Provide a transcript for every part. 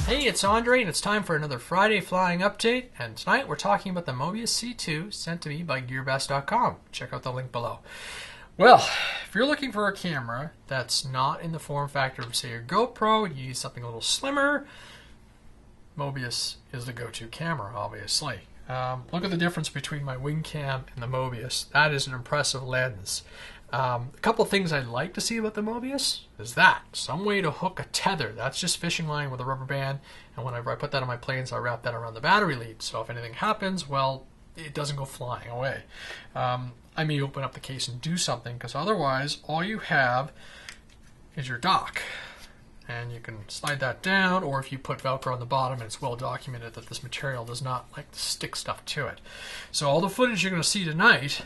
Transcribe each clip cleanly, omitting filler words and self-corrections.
Hey, it's Andre, and it's time for another Friday Flying Update, and tonight we're talking about the Mobius C2 sent to me by GearBest.com. Check out the link below. Well, if you're looking for a camera that's not in the form factor of, say, your GoPro, and you need something a little slimmer, Mobius is the go-to camera, obviously. Look at the difference between my Wingcam and the Mobius. That is an impressive lens. A couple things I'd like to see about the Mobius is that some way to hook a tether. That's just fishing line with a rubber band, and whenever I put that on my planes, I wrap that around the battery lead. So if anything happens, well, it doesn't go flying away. I may open up the case and do something, because otherwise all you have is your dock. And you can slide that down, or if you put Velcro on the bottom, and it's well documented that this material does not like to stick stuff to it. So all the footage you're going to see tonight,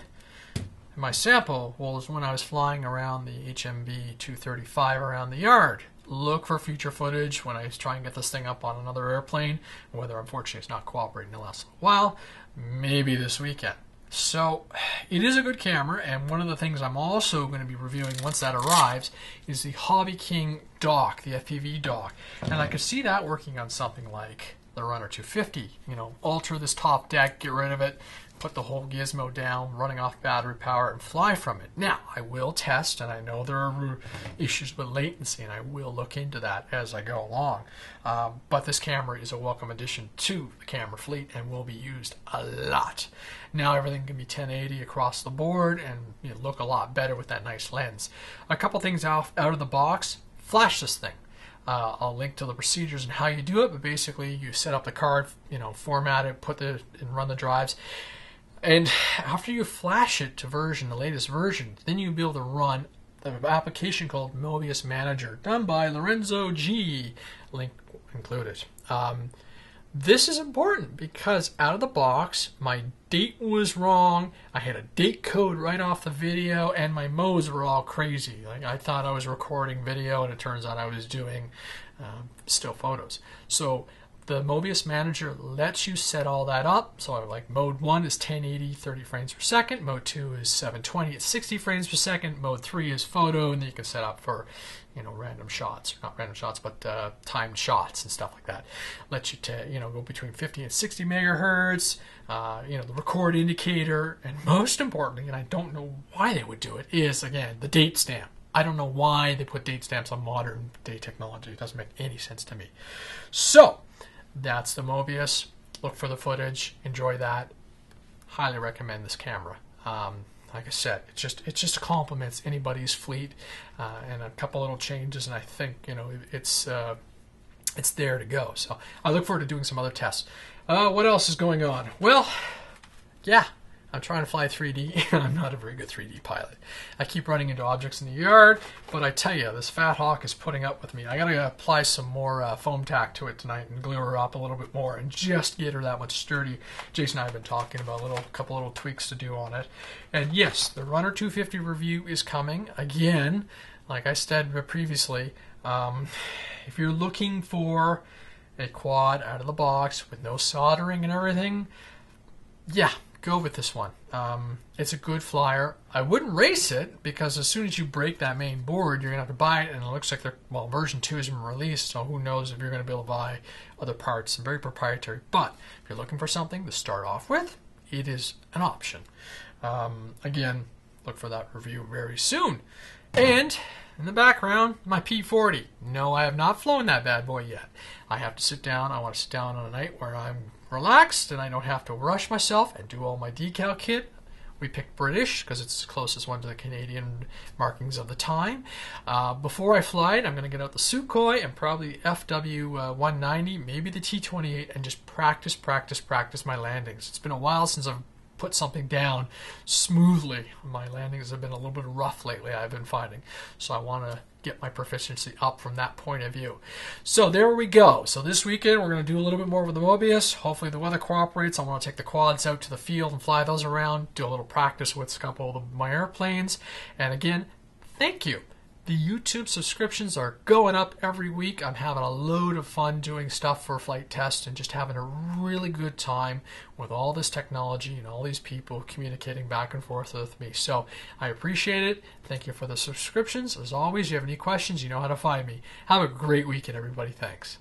my sample, was when I was flying around the HMB-235 around the yard. Look for future footage when I try and get this thing up on another airplane, whether unfortunately it's not cooperating the last while, maybe this weekend. So it is a good camera, and one of the things I'm also going to be reviewing once that arrives is the Hobby King dock, the FPV dock. And I could see that working on something like the Runner 250. You know, alter this top deck, get rid of it, put the whole gizmo down, running off battery power, and fly from it. Now, I will test, and I know there are issues with latency, and I will look into that as I go along. But this camera is a welcome addition to the camera fleet and will be used a lot. Now everything can be 1080 across the board and look a lot better with that nice lens. A couple things out of the box. Flash this thing. I'll link to the procedures and how you do it, but basically you set up the card, format it, and run the drives. And after you flash it to the latest version, then you'll be able to run the application called Mobius Manager, done by Lorenzo G. Link included. This is important because out of the box, my date was wrong. I had a date code right off the video, and my modes were all crazy. Like, I thought I was recording video, and it turns out I was doing still photos. So the Mobius Manager lets you set all that up. So like mode 1 is 1080, 30 frames per second. Mode 2 is 720 at 60 frames per second. Mode 3 is photo, and then you can set up for random shots, not random shots, but timed shots and stuff like that. Lets you go between 50 and 60 megahertz. The record indicator, and most importantly, and I don't know why they would do it, is again the date stamp. I don't know why they put date stamps on modern day technology. It doesn't make any sense to me. So that's the Mobius. Look for the footage. Enjoy that. Highly recommend this camera. Like I said, it just complements anybody's fleet, and a couple little changes, and I think it's there to go. So I look forward to doing some other tests. What else is going on? Well, yeah, I'm trying to fly 3D. I'm not a very good 3D pilot. I keep running into objects in the yard, but I tell you, this fat hawk is putting up with me. I gotta apply some more foam tack to it tonight and glue her up a little bit more and just get her that much sturdy. Jason and I have been talking about a couple little tweaks to do on it. And yes, the Runner 250 review is coming again. Like I said previously, if you're looking for a quad out of the box with no soldering and everything, yeah, go with this one. It's a good flyer. I wouldn't race it because as soon as you break that main board, you're going to have to buy it, and it looks like version 2 isn't released, so who knows if you're going to be able to buy other parts. It's very proprietary, but if you're looking for something to start off with, it is an option. Again, look for that review very soon. And in the background, my P40. No, I have not flown that bad boy yet. I have to sit down. I want to sit down on a night where I'm relaxed and I don't have to rush myself and do all my decal kit. We picked British because it's the closest one to the Canadian markings of the time. Before I fly it, I'm going to get out the Sukhoi and probably FW-190, maybe the T-28, and just practice my landings. It's been a while since I've put something down smoothly. My landings have been a little bit rough lately, I've been finding. So I want to get my proficiency up from that point of view. So there we go. So this weekend we're going to do a little bit more with the Mobius. Hopefully the weather cooperates. I want to take the quads out to the field and fly those around, do a little practice with a couple of my airplanes. And again, thank you. The YouTube subscriptions are going up every week. I'm having a load of fun doing stuff for flight test and just having a really good time with all this technology and all these people communicating back and forth with me. So I appreciate it. Thank you for the subscriptions. As always, if you have any questions, you know how to find me. Have a great weekend, everybody. Thanks.